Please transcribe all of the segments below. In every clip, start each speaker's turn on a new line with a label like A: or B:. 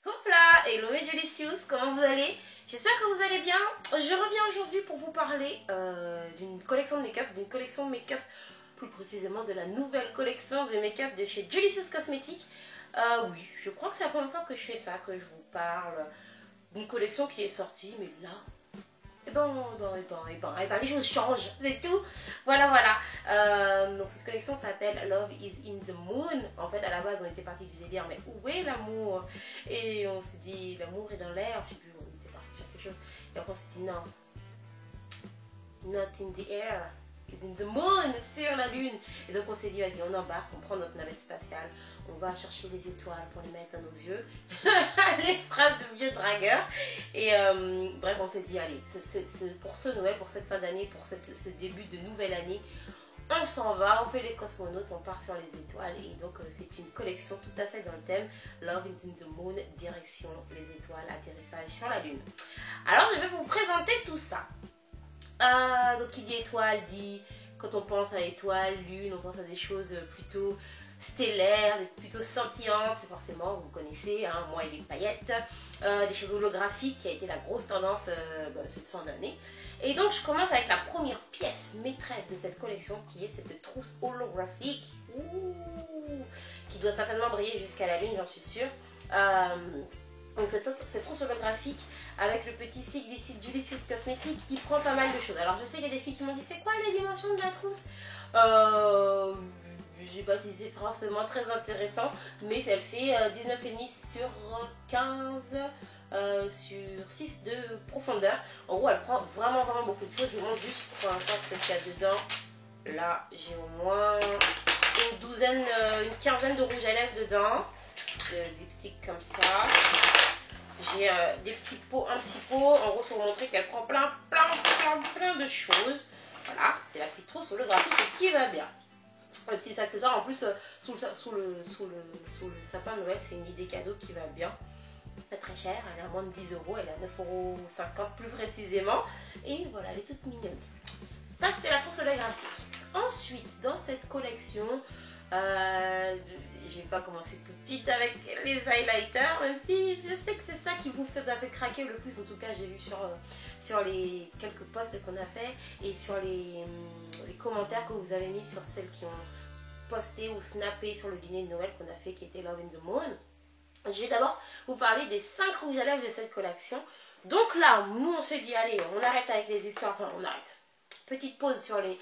A: Hop là, hello mes Delicious, comment vous allez? J'espère que vous allez bien. Je reviens aujourd'hui pour vous parler d'une collection de make-up, plus précisément de la nouvelle collection de make-up de chez Delicious Cosmetics. Oui, je crois que c'est la première fois que je fais ça, que je vous parle d'une collection qui est sortie, mais là, les choses changent, c'est tout. Voilà. Donc cette collection s'appelle Love is in the Moon. En fait, à la base, on était parti du délire, mais où est l'amour? Et on s'est dit, l'amour est dans l'air. Je sais plus, on était parti sur quelque chose. Et après, on s'est dit, non, not in the air, it's in the moon, sur la lune. Et donc, on s'est dit, vas-y, on embarque, on prend notre navette spatiale, on va chercher les étoiles pour les mettre dans nos yeux. Les phrases de vieux dragueurs. Et bref, on s'est dit, allez, c'est pour ce Noël, pour cette fin d'année, pour ce début de nouvelle année, on s'en va, on fait les cosmonautes, on part sur les étoiles. Et donc, c'est une collection tout à fait dans le thème Love is in the Moon, direction les étoiles, atterrissage sur la lune. Alors, je vais vous présenter tout ça. Donc, qui dit étoile dit, quand on pense à étoile, lune, on pense à des choses plutôt stellaires, plutôt scintillantes, c'est forcément, vous connaissez, hein, moi et les paillettes, des choses holographiques qui a été la grosse tendance cette fin d'année. Et donc je commence avec la première pièce maîtresse de cette collection qui est cette trousse holographique, qui doit certainement briller jusqu'à la lune, j'en suis sûre. Donc cette trousse holographique avec le petit sigle ici de Delicious Cosmetics qui prend pas mal de choses. Alors je sais qu'il y a des filles qui m'ont dit c'est quoi les dimensions de la trousse? J'ai pas dit c'est forcément très intéressant, mais elle fait 19,5 sur 15 sur 6 de profondeur. En gros elle prend vraiment beaucoup de choses. Je vous montre juste pour l'instant ce qu'il y a dedans. Là j'ai au moins une quinzaine de rouges à lèvres dedans, de lipstick comme ça. J'ai des petits pots, un petit pot, en gros pour vous montrer qu'elle prend plein de choses. Voilà, c'est la petite trousse holographique qui va bien. Un petit accessoire en plus sous le sapin de Noël, c'est une idée cadeau qui va bien. Pas très cher, elle est à moins de 10 €, elle est à 9,50 € plus précisément. Et voilà, elle est toute mignonne. Ça c'est la trousse holographique. Ensuite, dans cette collection, je vais pas commencer tout de suite avec les highlighters, même si je sais que c'est ça qui vous fait un peu craquer le plus. En tout cas, j'ai vu sur les quelques posts qu'on a fait et sur les commentaires que vous avez mis sur celles qui ont posté ou snappé sur le dîner de Noël qu'on a fait, qui était Love in the Moon. Je vais d'abord vous parler des 5 rouges à lèvres de cette collection. Donc là, nous on se dit, allez, on arrête avec les histoires, enfin on arrête. Petite pause sur les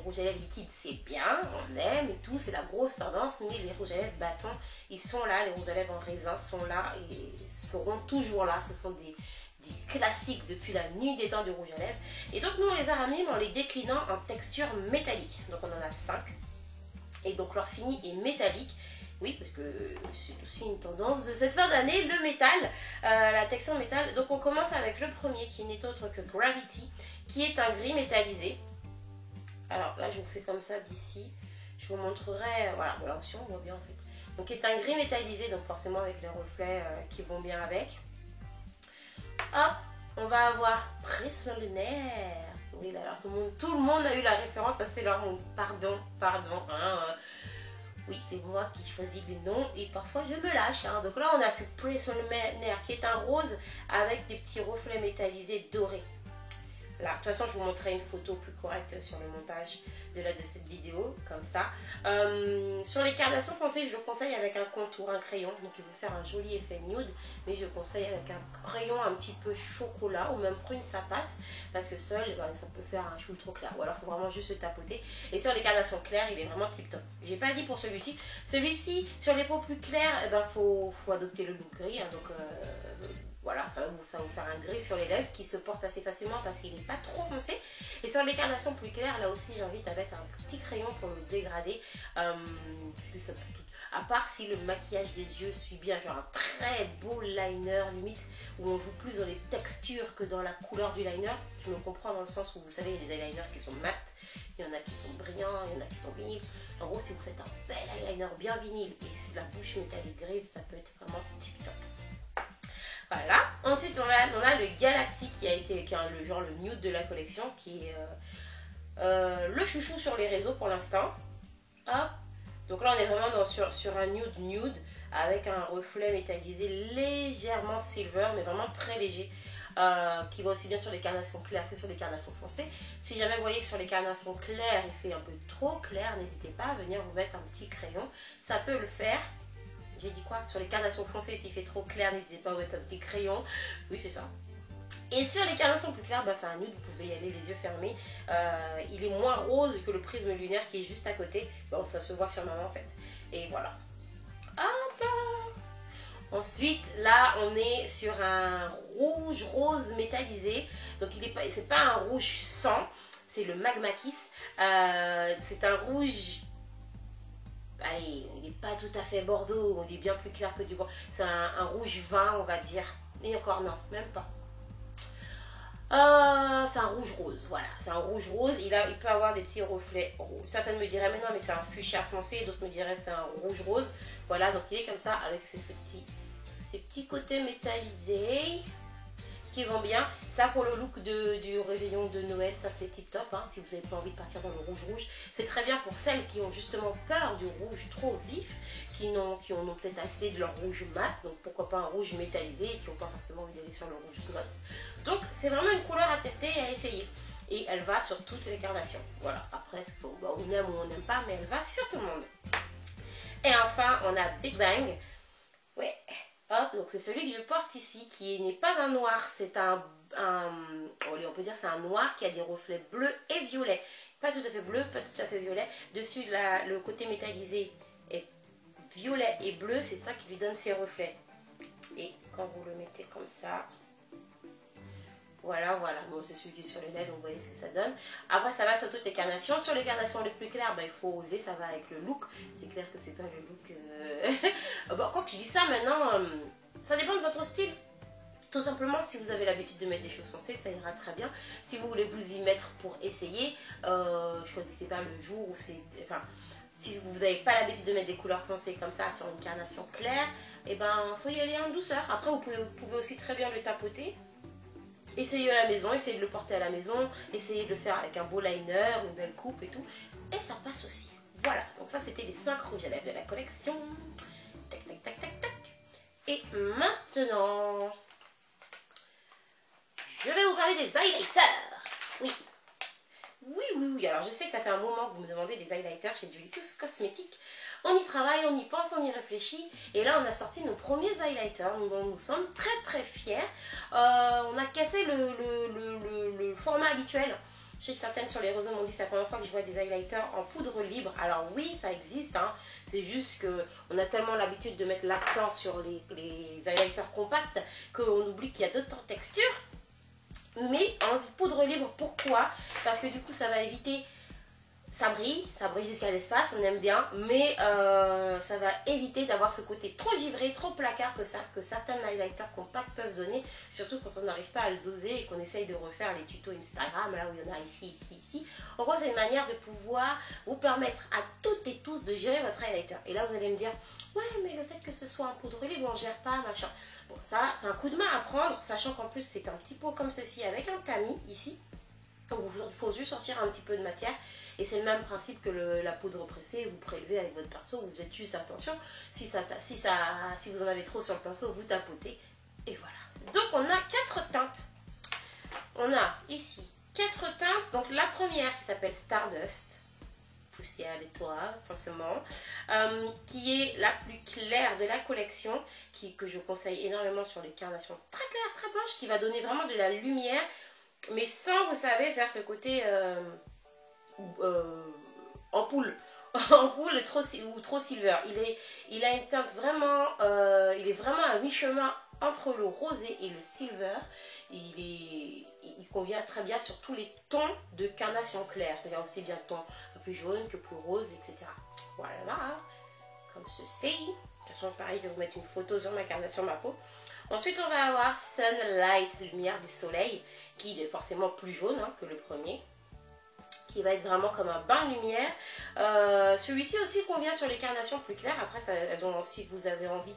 A: rouges à lèvres liquides, c'est bien, on aime et tout, c'est la grosse tendance, mais les rouges à lèvres bâtons, ils sont là, les rouges à lèvres en raisin sont là et seront toujours là. Ce sont des classiques depuis la nuit des temps du rouge à lèvres. Et donc nous on les a ramenés, mais en les déclinant en texture métallique. Donc on en a 5. Et donc leur fini est métallique. Oui, parce que c'est aussi une tendance de cette fin d'année, le métal, la texture métal. Donc on commence avec le premier qui n'est autre que Gravity, qui est un gris métallisé. Alors là je vous fais comme ça d'ici, je vous montrerai, voilà si on voit bien en fait. Donc qui est un gris métallisé, donc forcément avec les reflets qui vont bien avec. Hop, on va avoir Prisme lunaire. Oui, là, alors tout le monde a eu la référence à Sailor Moon. Pardon, hein, oui, c'est moi qui choisis les noms et parfois je me lâche. Hein. Donc là, on a ce Prisme lunaire qui est un rose avec des petits reflets métallisés dorés. Là, de toute façon, je vous montrerai une photo plus correcte sur le montage de cette vidéo, comme ça. Sur les carnations foncées, je le conseille avec un contour, un crayon. Donc, il va faire un joli effet nude, mais je conseille avec un crayon un petit peu chocolat ou même prune, ça passe. Parce que seul, ça peut faire un chou trop clair. Ou alors, il faut vraiment juste le tapoter. Et sur les carnations claires, il est vraiment tip top. J'ai pas dit pour celui-ci. Celui-ci, sur les peaux plus claires, faut adopter le look gris. Hein, donc, voilà, ça va vous faire un gris sur les lèvres qui se porte assez facilement parce qu'il n'est pas trop foncé. Et sur les carnations plus claires, là aussi j'invite à mettre un petit crayon pour le dégrader. Parce que ça peut tout. À part si le maquillage des yeux suit bien, genre un très beau liner limite, où on joue plus dans les textures que dans la couleur du liner. Je me comprends dans le sens où vous savez, il y a des eyeliners qui sont mat, il y en a qui sont brillants, il y en a qui sont vinyles. En gros, si vous faites un bel eyeliner bien vinyle et si la bouche métallique grise, ça peut être vraiment tip top. Voilà. Ensuite, on a le Galaxy qui est le nude de la collection, qui est le chouchou sur les réseaux pour l'instant. Hop. Donc là, on est vraiment sur un nude avec un reflet métallisé légèrement silver, mais vraiment très léger. Qui va aussi bien sur les carnations claires que sur les carnations foncées. Si jamais vous voyez que sur les carnations claires il fait un peu trop clair, n'hésitez pas à venir vous mettre un petit crayon, ça peut le faire. J'ai dit quoi? Sur les carnations foncées, s'il fait trop clair, n'hésitez pas à vous mettre un petit crayon. Oui, c'est ça. Et sur les carnations plus claires, c'est un nude, vous pouvez y aller les yeux fermés. Il est moins rose que le prisme lunaire qui est juste à côté. Bon, ça se voit sur ma main en fait. Et voilà. Hop là. Ensuite, là, on est sur un rouge rose métallisé. Donc, c'est pas un rouge sang, c'est le Magma Kiss. C'est un rouge... Allez, il n'est pas tout à fait bordeaux, il est bien plus clair que du bois. C'est un rouge vin, on va dire. Et encore, non, même pas. C'est un rouge rose, voilà. C'est un rouge rose. Il peut avoir des petits reflets rouges. Certaines me diraient, mais non, mais c'est un fuchsia foncé. D'autres me diraient, c'est un rouge rose. Voilà, donc il est comme ça, avec ces petits côtés métallisés qui vont bien. Ça pour le look du réveillon de Noël, ça c'est tip top hein, si vous n'avez pas envie de partir dans le rouge. C'est très bien pour celles qui ont justement peur du rouge trop vif, qui en ont peut-être assez de leur rouge mat, donc pourquoi pas un rouge métallisé et qui n'ont pas forcément envie d'aller sur le rouge gloss. Donc c'est vraiment une couleur à tester et à essayer. Et elle va sur toutes les carnations. Voilà, après on aime ou on n'aime pas, mais elle va sur tout le monde. Et enfin on a Big Bang. Ouais. Hop, donc c'est celui que je porte ici, qui n'est pas un noir, c'est on peut dire c'est un noir qui a des reflets bleus et violets. Pas tout à fait bleu, pas tout à fait violet. Dessus, le côté métallisé est violet et bleu, c'est ça qui lui donne ses reflets. Et quand vous le mettez comme ça, voilà, bon c'est celui qui est sur le net, donc vous voyez ce que ça donne. Après ça va sur toutes les carnations, sur les carnations les plus claires, il faut oser, ça va avec le look. C'est clair que c'est pas le look... Bon, quand je dis ça maintenant, ça dépend de votre style. Tout simplement, si vous avez l'habitude de mettre des choses foncées, ça ira très bien. Si vous voulez vous y mettre pour essayer, choisissez pas le jour où c'est... Enfin, si vous n'avez pas l'habitude de mettre des couleurs foncées comme ça sur une carnation claire, il faut y aller en douceur. Après, vous pouvez aussi très bien le tapoter. Essayez à la maison, essayez de le porter à la maison, essayez de le faire avec un beau liner, une belle coupe et tout. Et ça passe aussi. Voilà, donc ça c'était les 5 rouges à lèvres de la collection. Tac, tac, tac, tac, tac. Et maintenant, je vais vous parler des highlighters. Oui, alors je sais que ça fait un moment que vous me demandez des highlighters chez Delicious Cosmetics. On y travaille, on y pense, on y réfléchit. Et là, on a sorti nos premiers highlighters. Nous sommes très très fiers. On a cassé le format habituel. Je sais que certaines sur les réseaux m'ont dit que c'est la première fois que je vois des highlighters en poudre libre. Alors oui, ça existe. Hein. C'est juste qu'on a tellement l'habitude de mettre l'accent sur les highlighters compacts qu'on oublie qu'il y a d'autres textures. Mais en poudre libre, pourquoi? Parce que du coup, ça va éviter... Ça brille jusqu'à l'espace, on aime bien, mais ça va éviter d'avoir ce côté trop givré, trop placard que certains highlighters compacts peuvent donner, surtout quand on n'arrive pas à le doser et qu'on essaye de refaire les tutos Instagram, là où il y en a ici. En gros, c'est une manière de pouvoir vous permettre à toutes et tous de gérer votre highlighter. Et là, vous allez me dire, ouais, mais le fait que ce soit en poudre libre, on ne gère pas, machin. Bon, ça, c'est un coup de main à prendre, sachant qu'en plus, c'est un petit pot comme ceci avec un tamis ici. Donc, il faut juste sortir un petit peu de matière. Et c'est le même principe que la poudre pressée, vous prélevez avec votre pinceau, vous faites juste attention, si vous en avez trop sur le pinceau, vous tapotez, et voilà. Donc on a 4 teintes. On a ici 4 teintes, donc la première qui s'appelle Stardust, poussière d'étoile forcément, qui est la plus claire de la collection, que je conseille énormément sur les carnations très claires, très blanches, qui va donner vraiment de la lumière, mais sans, vous savez, faire ce côté... ampoule ou trop silver. Il a une teinte vraiment, il est vraiment à mi-chemin entre le rosé et le silver. Il convient très bien sur tous les tons de carnation claire, c'est-à-dire aussi bien ton plus jaune que plus rose, etc. Voilà, comme ceci. De toute façon, pareil, je vais vous mettre une photo sur ma carnation, ma peau. Ensuite, on va avoir Sunlight, lumière du soleil, qui est forcément plus jaune que le premier, qui va être vraiment comme un bain de lumière. Celui-ci aussi convient sur les carnations plus claires. Après, si vous avez envie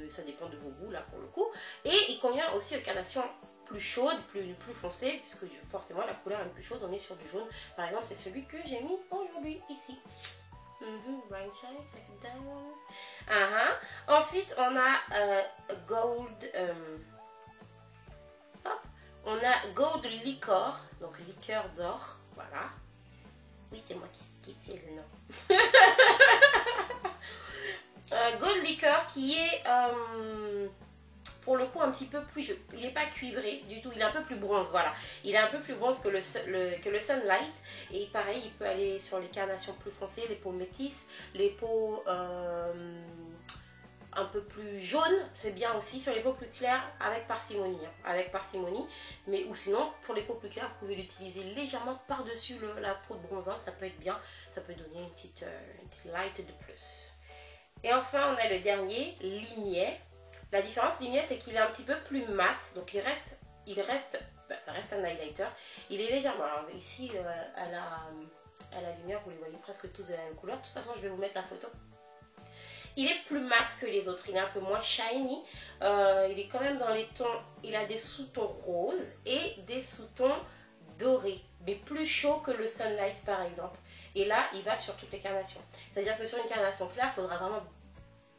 A: ça dépend de vos goûts là pour le coup. Et il convient aussi aux carnations plus chaudes, plus foncées, puisque forcément la couleur est plus chaude, on est sur du jaune. Par exemple, c'est celui que j'ai mis aujourd'hui ici. Branch down. Ensuite, on a gold. On a gold liquor, donc liqueur d'or. Voilà. Oui, c'est moi qui fais le nom. Gold liquor qui est pour le coup un petit peu plus, il n'est pas cuivré du tout, il est un peu plus bronze, voilà. Il est un peu plus bronze que le Sunlight. Et pareil, il peut aller sur les carnations plus foncées, les peaux métisses, les peaux un peu plus jaunes, c'est bien aussi. Sur les peaux plus claires, avec parcimonie, mais ou sinon, pour les peaux plus claires, vous pouvez l'utiliser légèrement par-dessus la peau de bronzante, ça peut être bien, ça peut donner une petite light de plus. Et enfin, on a le dernier, Lignet. La différence Lignet, c'est qu'il est un petit peu plus mat, donc ça reste un highlighter. Il est légèrement, alors ici, à la lumière, vous les voyez presque tous de la même couleur. De toute façon, je vais vous mettre la photo. Il est plus mat que les autres, il est un peu moins shiny. Il est quand même dans les tons, il a des sous-tons roses et des sous-tons dorés, mais plus chaud que le Sunlight par exemple. Et là, il va sur toutes les carnations. C'est-à-dire que sur une carnation claire, il faudra vraiment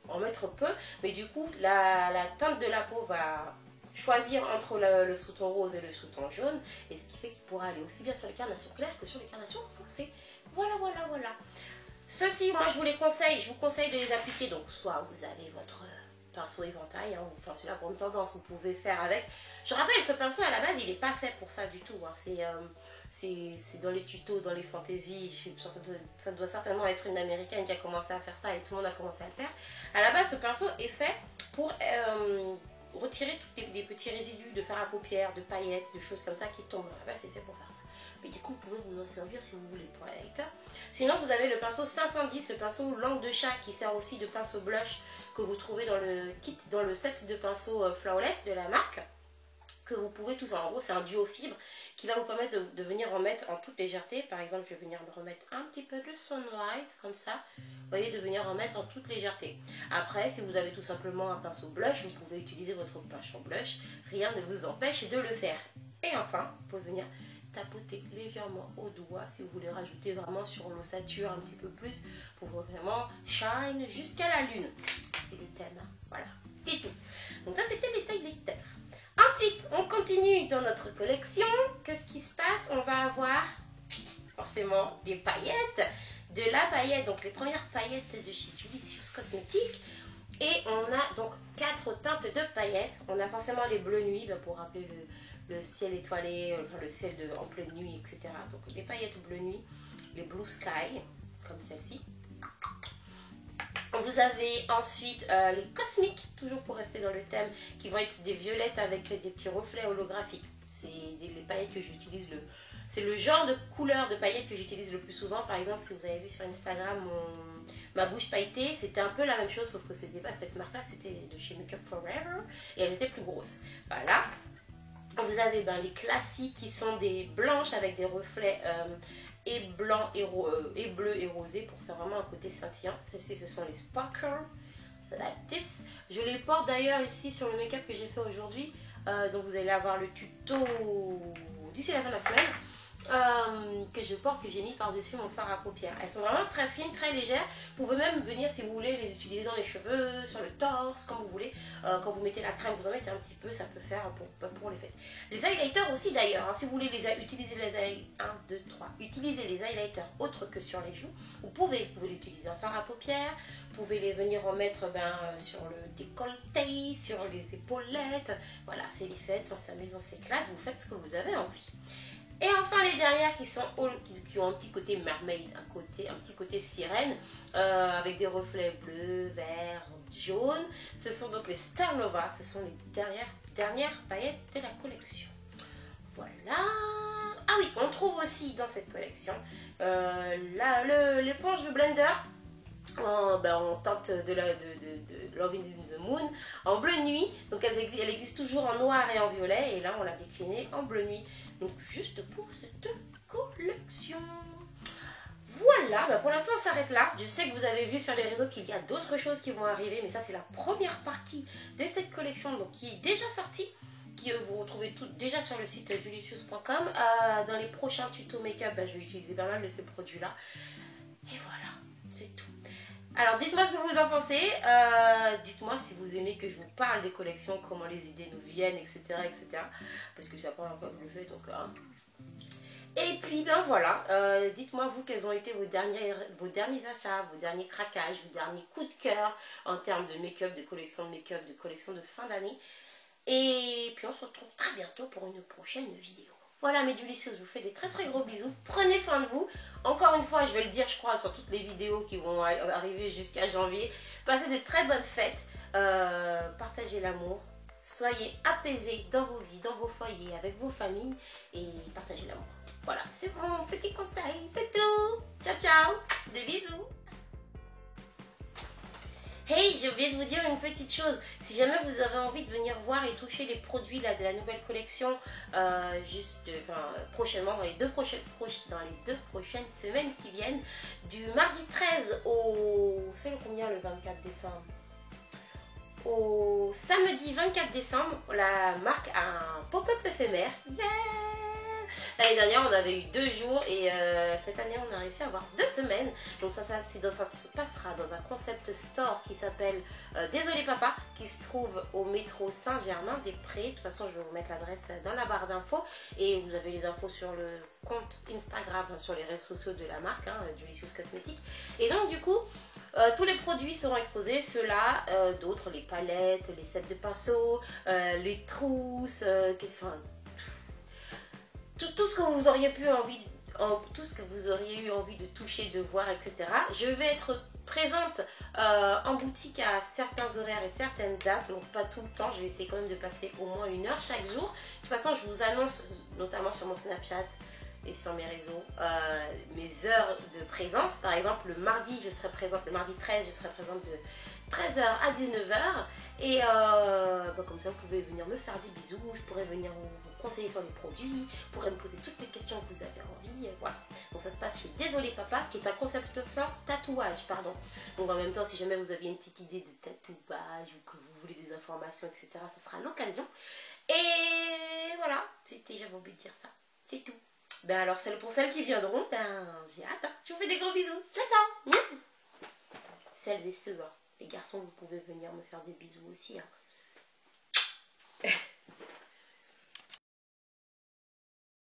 A: en mettre peu, mais du coup, la teinte de la peau va choisir entre le sous-ton rose et le sous-ton jaune, et ce qui fait qu'il pourra aller aussi bien sur les carnations claires que sur les carnations foncées. Voilà. Ceux-ci, moi je vous conseille de les appliquer, donc soit vous avez votre pinceau éventail, enfin c'est la grande tendance, vous pouvez faire avec. Je rappelle, ce pinceau à la base il n'est pas fait pour ça du tout, c'est dans les tutos, dans les fantaisies, ça doit certainement être une américaine qui a commencé à faire ça et tout le monde a commencé à le faire. À la base ce pinceau est fait pour retirer tous les petits résidus de fard à paupières, de paillettes, de choses comme ça qui tombent. À la base c'est fait pour faire ça. Mais du coup, vous pouvez vous en servir si vous voulez pour l'highlighter. Sinon, vous avez le pinceau 510, le pinceau langue de chat qui sert aussi de pinceau blush que vous trouvez dans le kit, dans le set de pinceaux Flawless de la marque. Que vous pouvez tout ça. En gros, c'est un duo fibre qui va vous permettre de venir en mettre en toute légèreté. Par exemple, je vais venir me remettre un petit peu de Sunlight, comme ça. Vous voyez, de venir en mettre en toute légèreté. Après, si vous avez tout simplement un pinceau blush, vous pouvez utiliser votre pinceau blush. Rien ne vous empêche de le faire. Et enfin, vous pouvez venir tapoter légèrement au doigt si vous voulez rajouter vraiment sur l'ossature un petit peu plus pour vraiment shine jusqu'à la lune. C'est le thème, voilà, c'est tout. Donc ça c'était les highlighters. Ensuite on continue dans notre collection. Qu'est-ce qui se passe? On va avoir forcément des paillettes, de la paillette, donc les premières paillettes de chez Delicious Cosmetics. Et on a donc 4 teintes de paillettes. On a forcément les bleus nuit pour rappeler le ciel étoilé, enfin le ciel en pleine nuit, etc. Donc les paillettes bleu nuit, les blue sky, comme celle-ci. Vous avez ensuite les cosmiques, toujours pour rester dans le thème, qui vont être des violettes avec des petits reflets holographiques. C'est les paillettes que j'utilise, c'est le genre de couleur de paillettes que j'utilise le plus souvent. Par exemple, si vous avez vu sur Instagram ma bouche pailletée, c'était un peu la même chose, sauf que c'était pas cette marque-là, c'était de chez Make Up Forever, et elle était plus grosse. Voilà. Vous avez les classiques qui sont des blanches avec des reflets et blanc et bleu et rosé pour faire vraiment un côté scintillant. Celles-ci, ce sont les Sparkle, like this. Je les porte d'ailleurs ici sur le make-up que j'ai fait aujourd'hui. Donc vous allez avoir le tuto d'ici la fin de la semaine. Que je porte, que j'ai mis par-dessus mon fard à paupières. Elles sont vraiment très fines, très légères. Vous pouvez même venir, si vous voulez, les utiliser dans les cheveux, sur le torse, comme vous voulez. Quand vous mettez la crème, vous en mettez un petit peu, ça peut faire pour les fêtes. Les highlighters aussi d'ailleurs, si vous voulez utiliser utiliser les highlighters autres que sur les joues, vous pouvez l'utiliser en fard à paupières, vous pouvez les venir en mettre sur le décolleté, sur les épaulettes. Voilà, c'est les fêtes, on s'amuse, on s'éclate, vous faites ce que vous avez envie. Et enfin les dernières qui ont un petit côté mermaid, un petit côté sirène, avec des reflets bleus, verts, jaunes. Ce sont donc les Star Nova, ce sont les dernières paillettes de la collection. Voilà. Ah oui, on trouve aussi dans cette collection l'éponge de Blender en teinte de Love in the Moon, en bleu nuit. Donc elle existe toujours en noir et en violet, et là on l'a déclinée en bleu nuit. Donc juste pour cette collection. Voilà, pour l'instant on s'arrête là. Je sais que vous avez vu sur les réseaux qu'il y a d'autres choses qui vont arriver, mais ça c'est la première partie de cette collection donc, qui est déjà sortie, qui vous retrouvez déjà sur le site delicious.com. Dans les prochains tutos make-up, je vais utiliser pas mal de ces produits là. Et voilà. c'est tout. Alors dites-moi ce que vous en pensez, dites-moi si vous aimez que je vous parle des collections, comment les idées nous viennent, etc. etc. Parce que c'est la première fois que je le fais, donc... Et puis ben voilà, dites-moi vous quels ont été vos derniers achats, vos derniers craquages, vos derniers coups de cœur en termes de make-up, de collection de fin d'année. Et puis on se retrouve très bientôt pour une prochaine vidéo. Voilà mes Dulicious, je vous fais des très très gros bisous. Prenez soin de vous. Encore une fois, je vais le dire, je crois, sur toutes les vidéos qui vont arriver jusqu'à janvier. Passez de très bonnes fêtes. Partagez l'amour. Soyez apaisés dans vos vies, dans vos foyers, avec vos familles. Et partagez l'amour. Voilà, c'est mon petit conseil. C'est tout. Ciao, ciao. Des bisous. Hey, j'ai oublié de vous dire une petite chose. Si jamais vous avez envie de venir voir et toucher les produits là, de la nouvelle collection, prochainement, dans les deux prochaines semaines qui viennent, du mardi 13 au... C'est le combien le 24 décembre? Au samedi 24 décembre, la marque a un pop-up éphémère. Yeah! L'année dernière, on avait eu 2 jours et cette année, on a réussi à avoir 2 semaines. Donc ça se passera dans un concept store qui s'appelle Désolé Papa, qui se trouve au métro Saint-Germain-des-Prés. De toute façon, je vais vous mettre l'adresse dans la barre d'infos et vous avez les infos sur le compte Instagram, sur les réseaux sociaux de la marque, Dulicious Cosmetics. Et donc du coup, tous les produits seront exposés, ceux-là, d'autres, les palettes, les sets de pinceaux, les trousses, tout ce que vous auriez eu envie de toucher, de voir, etc. Je vais être présente en boutique à certains horaires et certaines dates, donc pas tout le temps. Je vais essayer quand même de passer au moins 1 heure chaque jour. De toute façon, je vous annonce, notamment sur mon Snapchat et sur mes réseaux, mes heures de présence. Par exemple, le mardi 13, je serai présente de 13h à 19h. Et comme ça, vous pouvez venir me faire des bisous. Je pourrais venir vous conseiller sur les produits, vous pourrez me poser toutes les questions que vous avez envie. Voilà. Donc ça se passe chez Désolé Papa, qui est un concept de tatouage, pardon. Donc en même temps, si jamais vous avez une petite idée de tatouage ou que vous voulez des informations, etc., ça sera l'occasion. Et voilà, j'avais oublié de dire ça. C'est tout. Ben alors, pour celles qui viendront, j'ai hâte. Je vous fais des gros bisous. Ciao, ciao. Celles et ceux, les garçons, vous pouvez venir me faire des bisous aussi.